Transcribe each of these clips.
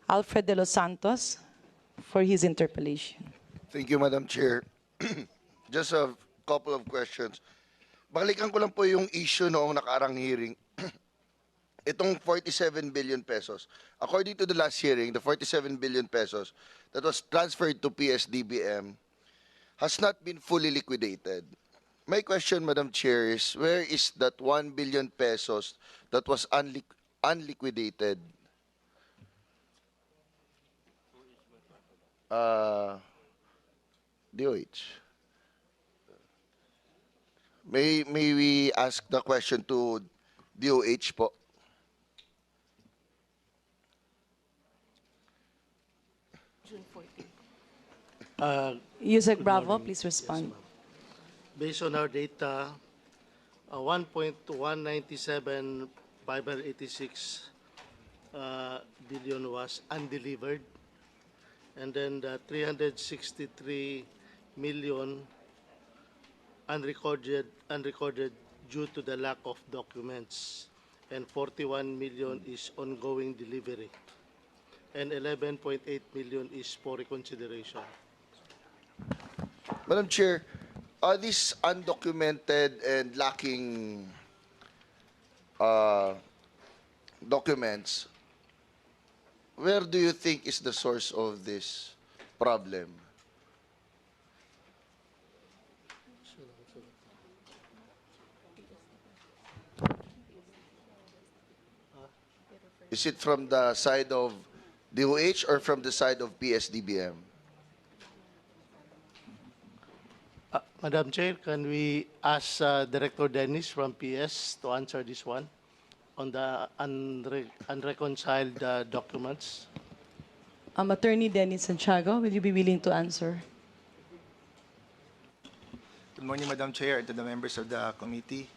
Alfred de los Santos for his interpellation. Thank you, Madam Chair. Just a couple of questions. Balikan ko lang po yung issue noong nakaarang hearing. Itong 47 billion pesos. According to the last hearing, the 47 billion pesos that was transferred to PSDBM has not been fully liquidated. My question, Madam Chair, is where is that 1 billion pesos that was unliquidated? DOH. May we ask the question to DOH po? Yusek Good Bravo, morning. please respond. Based on our data, 1.197,586 billion was undelivered, and then the 363 million unrecorded due to the lack of documents, and 41 million is ongoing delivery, and 11.8 million is for reconsideration. Madam Chair, are these undocumented and lacking documents, where do you think is the source of this problem? Is it from the side of DOH or from the side of PSDBM? Madam Chair, can we ask Director Dennis from PS to answer this one on the unreconciled documents? Attorney Dennis Santiago, will you be willing to answer? Good morning, Madam Chair, and to the members of the committee.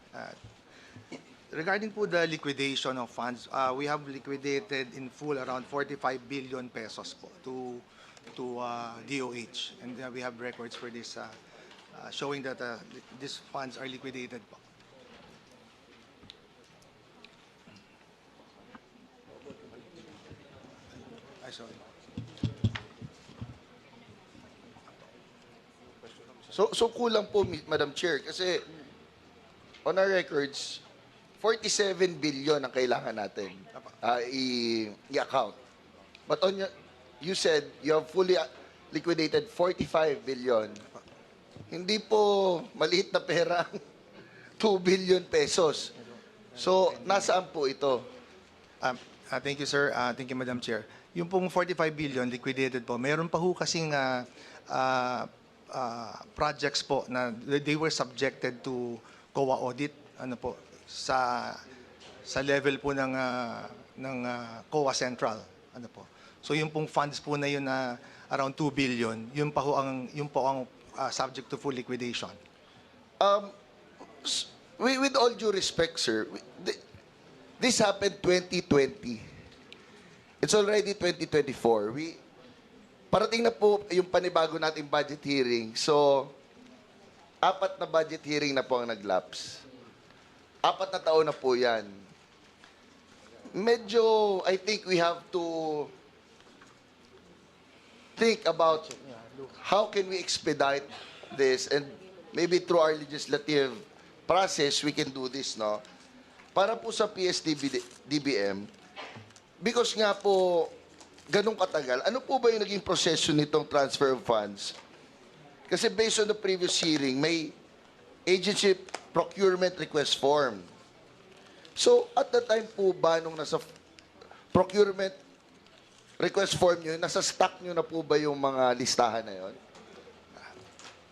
Regarding po the liquidation of funds, we have liquidated in full around 45 billion pesos po to DOH, and we have records for this showing that these funds are liquidated po. Sorry. So kulang po, Madam Chair, kasi on our records, 47 billion ang kailangan natin i-account. But on you said you have fully liquidated 45 billion. Hindi po maliit na pera, 2 billion pesos. So, nasaan po ito? Thank you, sir. Thank you, Madam Chair. Yung pong 45 billion liquidated po, meron pa ho kasing projects po na they were subjected to COA audit, ano po, sa level po ng COA Central, ano po. So yung pong funds po na yun na around 2 billion, yun po ang subject to full liquidation. With all due respect, sir, this happened 2020. It's already 2024. Parating na po yung panibago nating budget hearing. So, 4 na budget hearing na po ang nag-lapse. 4 na taon na po yan. Medyo, I think we have to think about how can we expedite this, and maybe through our legislative process, we can do this, no? Para po sa PSDBM, because nga po, ganun katagal, ano po ba yung naging proseso nitong transfer of funds? Kasi based on the previous hearing, may agency procurement request form. So, at the time po ba nung nasa procurement request form nyo, nasa stock nyo na po ba yung mga listahan na yon?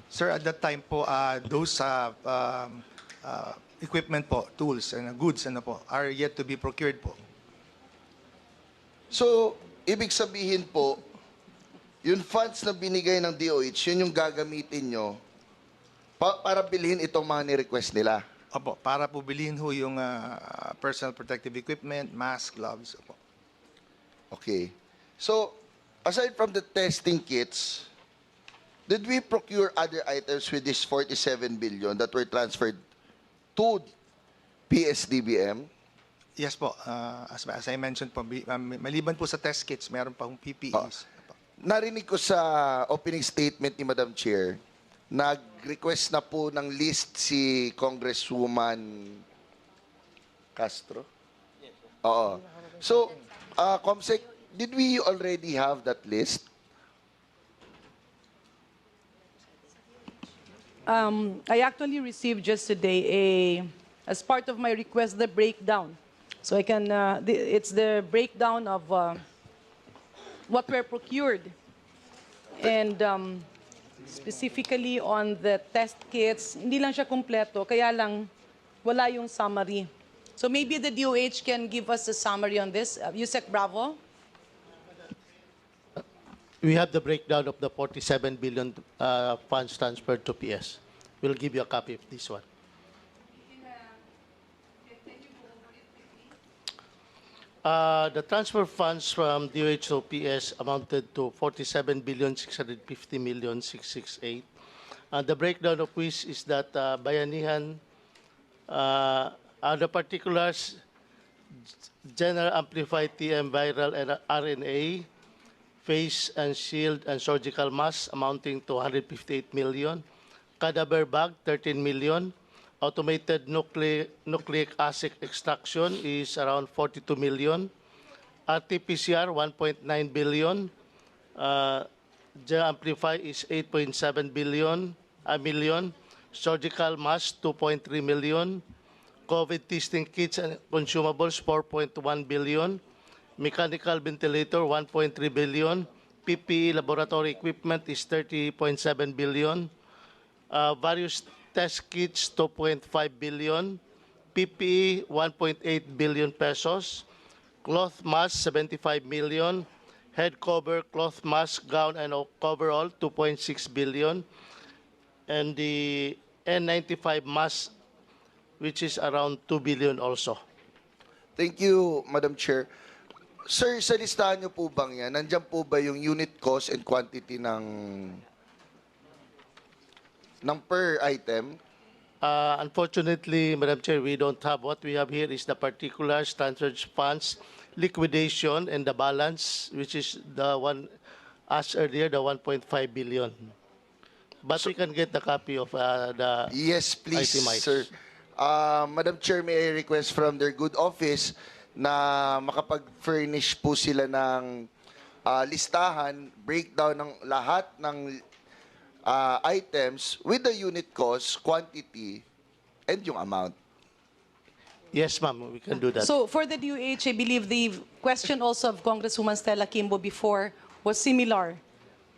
Sir, at that time po, those equipment po, tools and goods ano po, are yet to be procured po. So, ibig sabihin po, yung funds na binigay ng DOH, yun yung gagamitin nyo para bilhin itong mga ni-request nila. Opo, para po bilhin ho yung personal protective equipment, mask, gloves. Opo. Okay. So, aside from the testing kits, did we procure other items with this 47 billion that were transferred to PSDBM? Yes po, as I mentioned po, maliban po sa test kits, meron pa pong PPEs. Narinig ko sa opening statement ni Madam Chair, nag-request na po ng list si Congresswoman Castro? Oo. So, Comsec, did we already have that list? I actually received just today as part of my request, the breakdown. So I can, it's the breakdown of what were procured. And specifically on the test kits, hindi lang siya kumpleto, kaya lang wala yung summary. So maybe the DOH can give us a summary on this. Yusek Bravo? We have the breakdown of the 47 billion funds transferred to PS. We'll give you a copy of this one. The transfer funds from DOH to PS amounted to 47,650,668. The breakdown of which is that Bayanihan, the particulars, General Amplified TM Viral and RNA, face and shield and surgical mask amounting to 158 million, cadaver bag 13 million, automated nucleic acid extraction is around 42 million, RT-PCR 1.9 billion, Amplify is 8.7 million, surgical mask 2.3 million, COVID testing kits and consumables 4.1 billion, mechanical ventilator 1.3 billion, PPE laboratory equipment is 30.7 billion, various test kits 2.5 billion, PPE 1.8 billion pesos, cloth mask 75 million, head cover, cloth mask, gown and coverall 2.6 billion, and the N95 mask, which is around 2 billion also. Thank you, Madam Chair. Sir, sa listahan niyo po bang yan, nandiyan po ba yung unit cost and quantity ng per item? Unfortunately, Madam Chair, we don't have. What we have here is the particulars, transfer funds, liquidation, and the balance, which is the one, as earlier, the 1.5 billion. But we can get the copy of the Yes, please, itemized. sir. Madam Chair, may I request from their good office na makapag-furnish po sila ng listahan, breakdown ng lahat ng items with the unit cost, quantity, and yung amount. Yes, ma'am, we can do that. So for the DOH, I believe the question also of Congresswoman Stella Kimbo before was similar,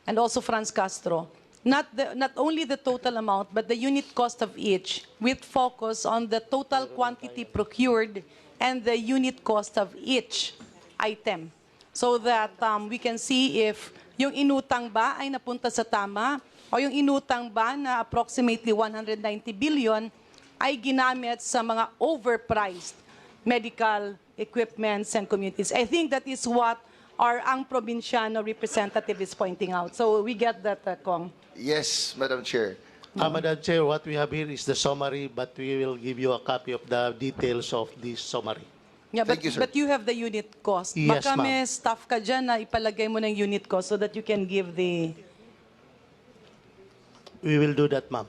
and also Franz Castro. Not only the total amount, but the unit cost of each, with focus on the total quantity procured and the unit cost of each item, so that we can see if yung inutang ba ay napunta sa tama, o yung inutang ba na approximately 190 billion ay ginamit sa mga overpriced medical equipments and communities. I think that is what ang probinsyano representative is pointing out. So we get that, Kong. Yes, Madam Chair. Madam Chair, what we have here is the summary, but we will give you a copy of the details of this summary. Yeah, Thank you, sir. but you have the unit cost. Yes, Baka ma'am. may staff ka dyan na ipalagay mo ng unit cost so that you can give the... We will do that, ma'am.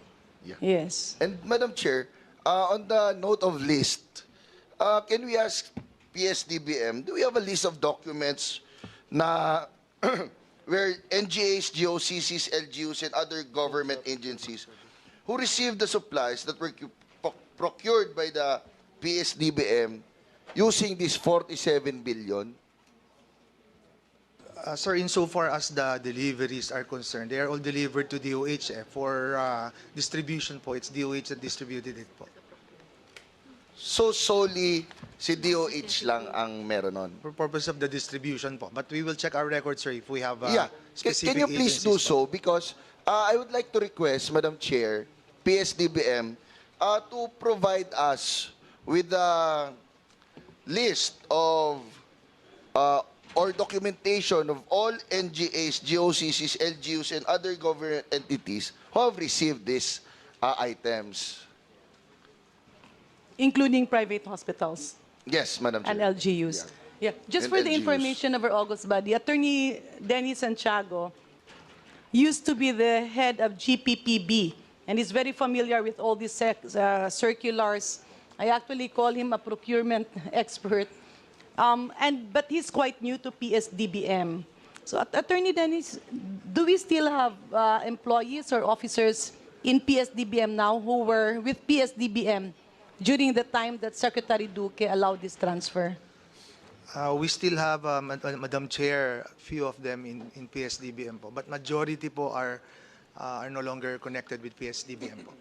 Yes. And Madam Chair, on the note of list, can we ask PSDBM, do we have a list of documents na where NGAs, GOCCs, LGUs, and other government agencies who received the supplies that were procured by the PSDBM using this 47 billion? Sir, insofar as the deliveries are concerned, they are all delivered to DOH. For distribution po, it's DOH that distributed it po. So solely si DOH lang ang meron nun? For purpose of the distribution po. But we will check our records, sir, if we have Yeah. specific Can you please do agencies po. so? Because I would like to request, Madam Chair, PSDBM, to provide us with a list of or documentation of all NGAs, GOCCs, LGUs, and other government entities who have received these items. Including private hospitals. Yes, Madam Chair. and LGUs. Yeah. Just And for the LGUs. information of our August body, Attorney Denny Santiago used to be the head of GPPB and is very familiar with all these circulars. I actually call him a procurement expert. But he's quite new to PSDBM. So, Attorney Dennis, do we still have employees or officers in PSDBM now who were with PSDBM during the time that Secretary Duque allowed this transfer? We still have, Madam Chair, a few of them in PSDBM po, but majority po are no longer connected with PSDBM po.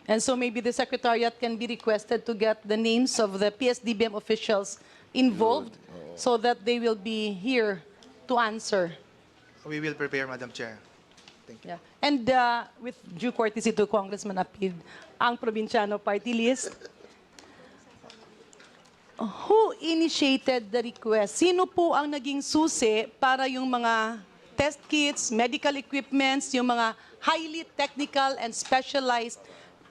And so maybe the Secretariat can be requested to get the names of the PSDBM officials involved so that they will be here to answer. We will prepare, Madam Chair. Thank you. Yeah. And with due courtesy to Congressman Apid, ang Provinciano Party List, who initiated the request? Sino po ang naging susi para yung mga test kits, medical equipments, yung mga highly technical and specialized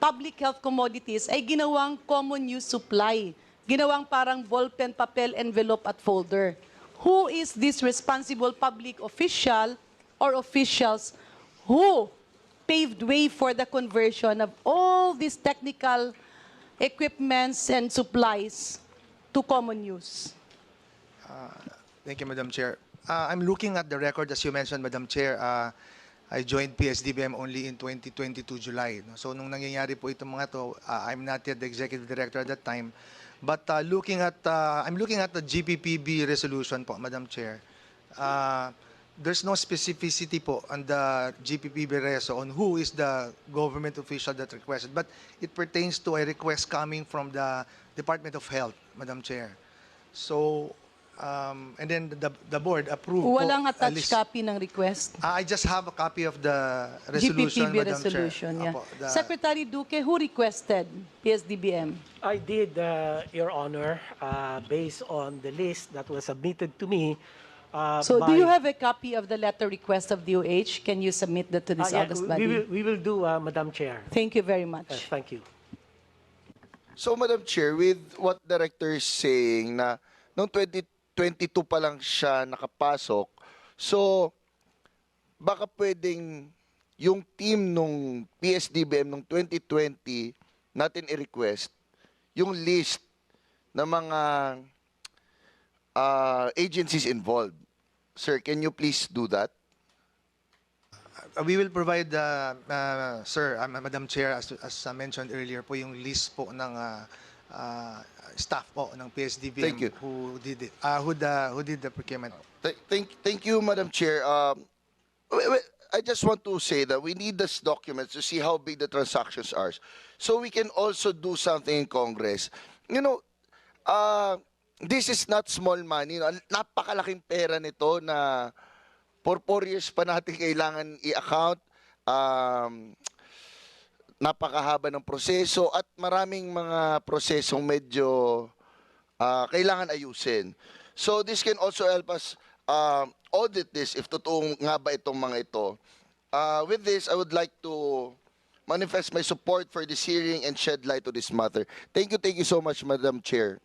public health commodities ay ginawang common use supply? Ginawang parang ballpen, papel, envelope at folder. Who is this responsible public official or officials who paved way for the conversion of all these technical equipments and supplies to common use? Thank you, Madam Chair. I'm looking at the record, as you mentioned, Madam Chair. I joined PSDBM only in 2022 July. No? So nung nangyayari po itong mga to, I'm not yet the executive director at that time. But I'm looking at the GPPB resolution po, Madam Chair. There's no specificity po on the GPPB reso on who is the government official that requested, but it pertains to a request coming from the Department of Health, Madam Chair. So, and then the board approved Walang po a attached list. copy ng request? I just have a copy of the resolution, GPPB Madam resolution, Chair. yeah. Apo, the- Secretary Duque, who requested PSDBM? I did, Your Honor, based on the list that was submitted to me. So do by- you have a copy of the letter request of DOH? Can you submit that to this Yeah, August we body? we will do, Madam Chair. Thank you very much. Thank you. So, Madam Chair, with what Director is saying na noong 2022 pa lang siya nakapasok, so baka pwedeng yung team nung PSDBM nung 2020 natin i-request yung list ng mga agencies involved. Sir, can you please do that? We will provide, sir, Madam Chair, as mentioned earlier po, yung list po ng staff po ng PSDBM Thank you. who did it, who did the procurement. Thank you, Madam Chair. I just want to say that we need these documents to see how big the transactions are. So we can also do something in Congress. You know, this is not small money. Napakalaking pera nito na for 4 years pa natin kailangan i-account. Napakahaba ng proseso at maraming mga prosesong medyo kailangan ayusin. So this can also help us audit this if totoo nga ba itong mga ito. With this, I would like to manifest my support for this hearing and shed light to this matter. Thank you so much, Madam Chair.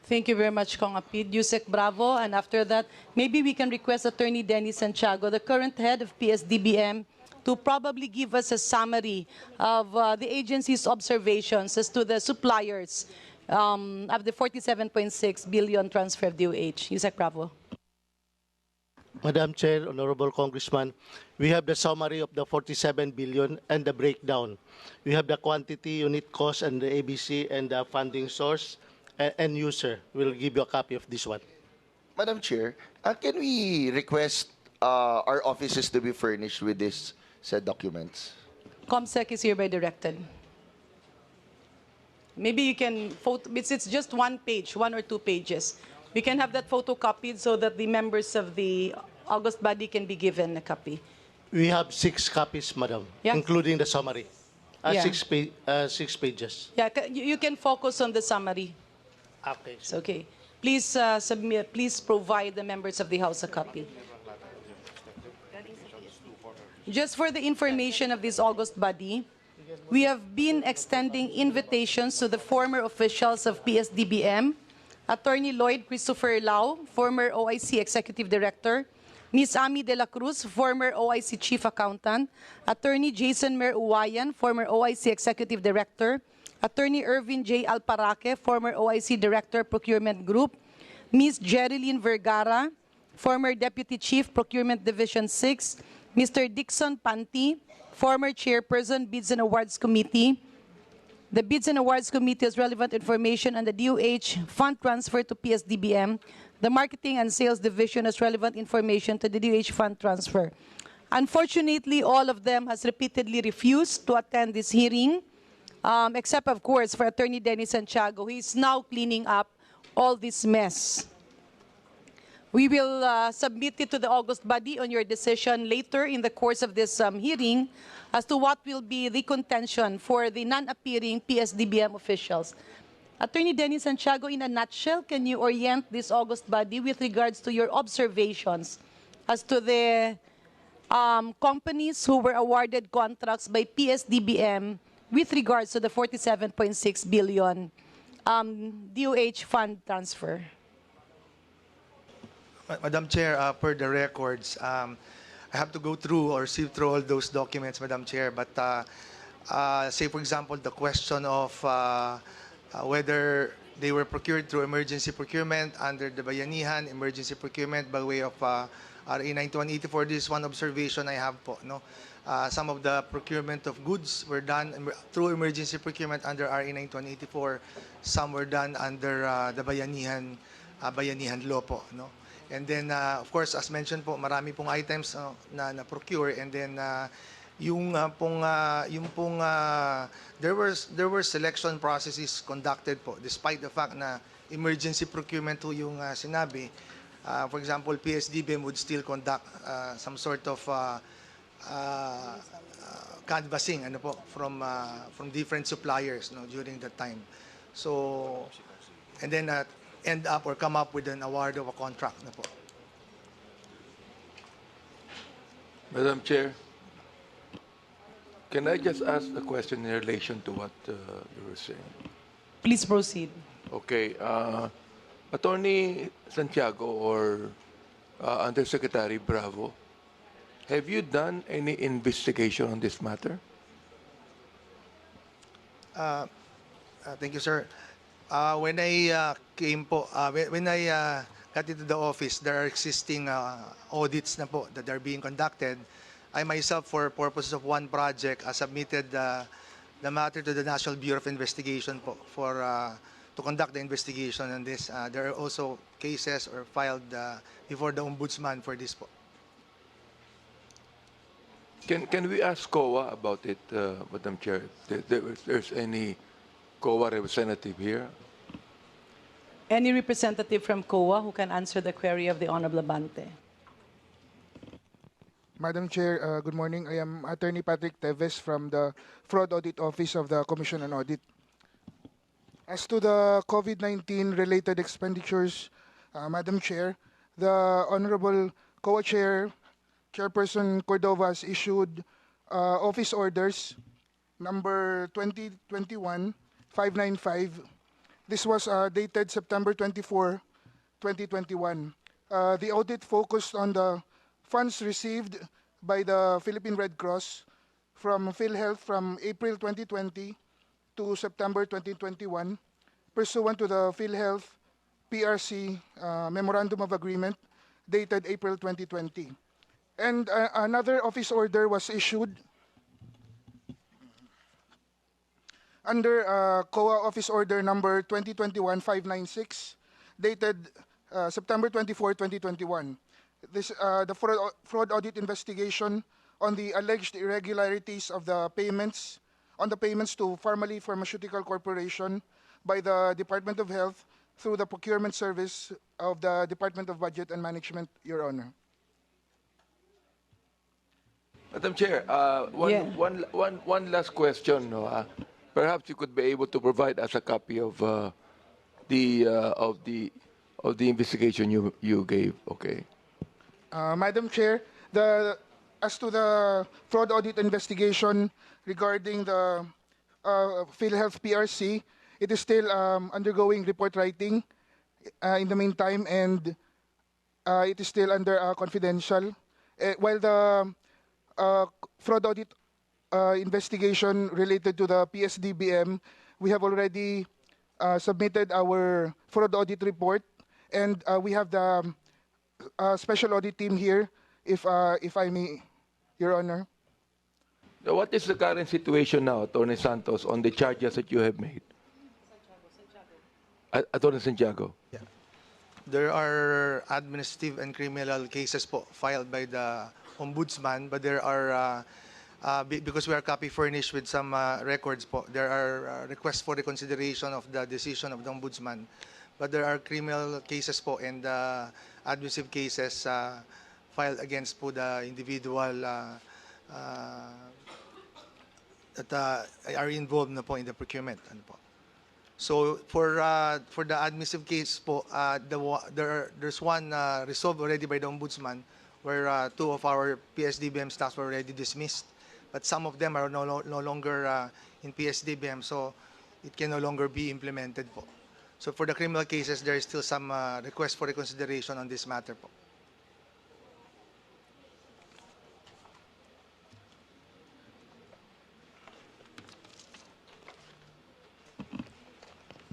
Thank you very much, Kong Apid. Yusek Bravo, and after that, maybe we can request Attorney Denny Santiago, the current head of PSDBM, to probably give us a summary of the agency's observations as to the suppliers of the 47.6 billion transfer of DOH. Yusek Bravo. Madam Chair, Honorable Congressman, we have the summary of the 47 billion and the breakdown. We have the quantity, unit cost, and the ABC and the funding source and user. We'll give you a copy of this one. Madam Chair, can we request our offices to be furnished with this said documents? ComSec is hereby directed. Maybe you can photo, it's just one page, 1 or 2 pages. We can have that photocopied so that the members of the August body can be given a copy. We have 6 copies, Madam, Yeah. including the summary. Yeah. 6 pages. Yeah, you can focus on the summary. Okay. It's okay. Please submit. Please provide the members of the House a copy. Just for the information of this August body, we have been extending invitations to the former officials of PSDBM, Attorney Lloyd Christopher Lau, former OIC Executive Director, Ms. Ami De La Cruz, former OIC Chief Accountant, Attorney Jason Mer Uwayan, former OIC Executive Director, Attorney Irvin J. Alparaque, former OIC Director, Procurement Group, Ms. Jerilyn Vergara, former Deputy Chief, Procurement Division 6, Mr. Dixon Panti, former Chairperson, Bids and Awards Committee. The Bids and Awards Committee has relevant information on the DOH fund transfer to PSDBM. The Marketing and Sales Division has relevant information to the DOH fund transfer. Unfortunately, all of them has repeatedly refused to attend this hearing, except, of course, for Attorney Dennis Santiago, who is now cleaning up all this mess. We will submit it to the August body on your decision later in the course of this hearing as to what will be the contention for the non-appearing PSDBM officials. Attorney Dennis Santiago, in a nutshell, can you orient this August body with regards to your observations as to the companies who were awarded contracts by PSDBM with regards to the 47.6 billion DOH fund transfer? Madam Chair, per the records, I have to go through or sift through all those documents, Madam Chair. But say, for example, the question of whether they were procured through emergency procurement under the Bayanihan emergency procurement by way of RA 9184. This is one observation I have po. No? Some of the procurement of goods were done through emergency procurement under RA 9184. Some were done under the Bayanihan law po. No? And then, of course, as mentioned po, marami pong items na procure, and then there were selection processes conducted po, despite the fact na emergency procurement po yung sinabi. For example, PSDBM would still conduct some sort of canvassing ano po, from different suppliers, no, during that time. So, and then end up or come up with an award of a contract na po. Madam Chair, can I just ask a question in relation to what you were saying? Please proceed. Okay. Attorney Santiago or Undersecretary Bravo, have you done any investigation on this matter? Thank you, sir. When I came po, when I got into the office, there are existing audits na po that are being conducted. I myself, for purposes of one project, submitted the matter to the National Bureau of Investigation po for to conduct the investigation on this. There are also cases or filed before the Ombudsman for this po. Can we ask COA about it, Madam Chair? There's any COA representative here? Any representative from COA who can answer the query of the Honorable Abante? Madam Chair, good morning. I am Attorney Patrick Teves from the Fraud Audit Office of the Commission on Audit. As to the COVID-19 related expenditures, Madam Chair, the Honorable COA Chairperson Cordova has issued office orders number 2021-595. This was dated September 24, 2021. The audit focused on the funds received by the Philippine Red Cross from PhilHealth from April 2020 to September 2021, pursuant to the PhilHealth PRC Memorandum of Agreement dated April 2020. And another office order was issued under COA Office Order number 2021-596, dated September 24, 2021. This, the fraud audit investigation on the alleged irregularities of the payments, to Pharmaly Pharmaceutical Corporation by the Department of Health through the procurement service of the Department of Budget and Management, Your Honor. Madam Chair, one last question. No? Perhaps you could be able to provide us a copy of the investigation you gave. Okay. Madam Chair, the as to the fraud audit investigation regarding the PhilHealth PRC, it is still undergoing report writing in the meantime, and it is still under confidential. While the fraud audit investigation related to the PSDBM, we have already submitted our fraud audit report, and we have the special audit team here, if I may, Your Honor. So what is the current situation now, Attorney Santos, on the charges that you have made? Attorney Santiago. There are administrative and criminal cases po filed by the ombudsman, but there are, because we are copy furnished with some records po, there are requests for reconsideration of the decision of the ombudsman. But there are criminal cases po and administrative cases filed against po the individual that are involved na po in the procurement. Ano po. So for the administrative case po, there's one resolved already by the ombudsman where 2 of our PSDBM staffs were already dismissed, but some of them are no longer in PSDBM, so it can no longer be implemented po. So for the criminal cases, there is still some request for reconsideration on this matter po.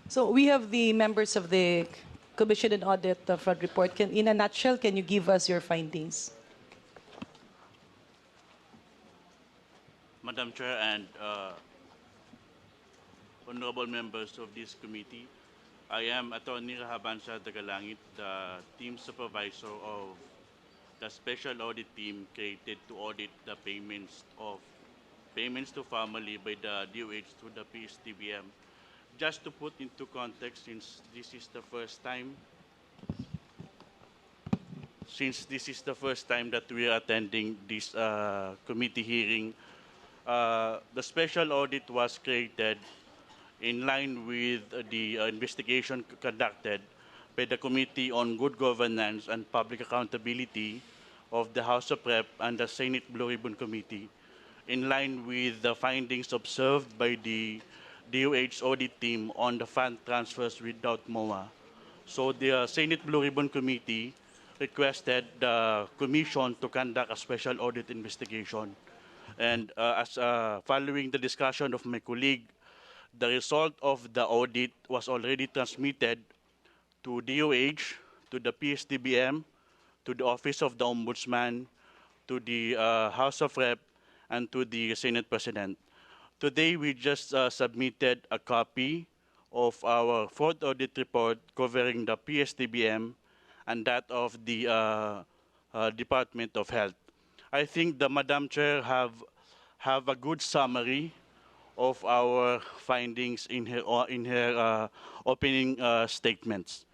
So we have the members of the Commission and Audit Fraud Report. In a nutshell, can you give us your findings? Madam Chair and honorable members of this committee, I am Attorney Rahabansa Dagalangit, the team supervisor of the special audit team created to audit the payments to family by the DOH to the PSTBM. Just to put into context, since this is the first time that we are attending this committee hearing, the special audit was created in line with the investigation conducted by the Committee on Good Governance and Public Accountability of the House of Rep and the Senate Blue Ribbon Committee, in line with the findings observed by the DOH audit team on the fund transfers without MOA. So the Senate Blue Ribbon Committee requested the Commission to conduct a special audit investigation. And as following the discussion of my colleague, the result of the audit was already transmitted to DOH, to the PSDBM, to the Office of the Ombudsman, to the House of Rep, and to the Senate President. Today, we just submitted a copy of our fourth audit report covering the PSDBM and that of the Department of Health. I think the Madam Chair have a good summary of our findings in her opening statements.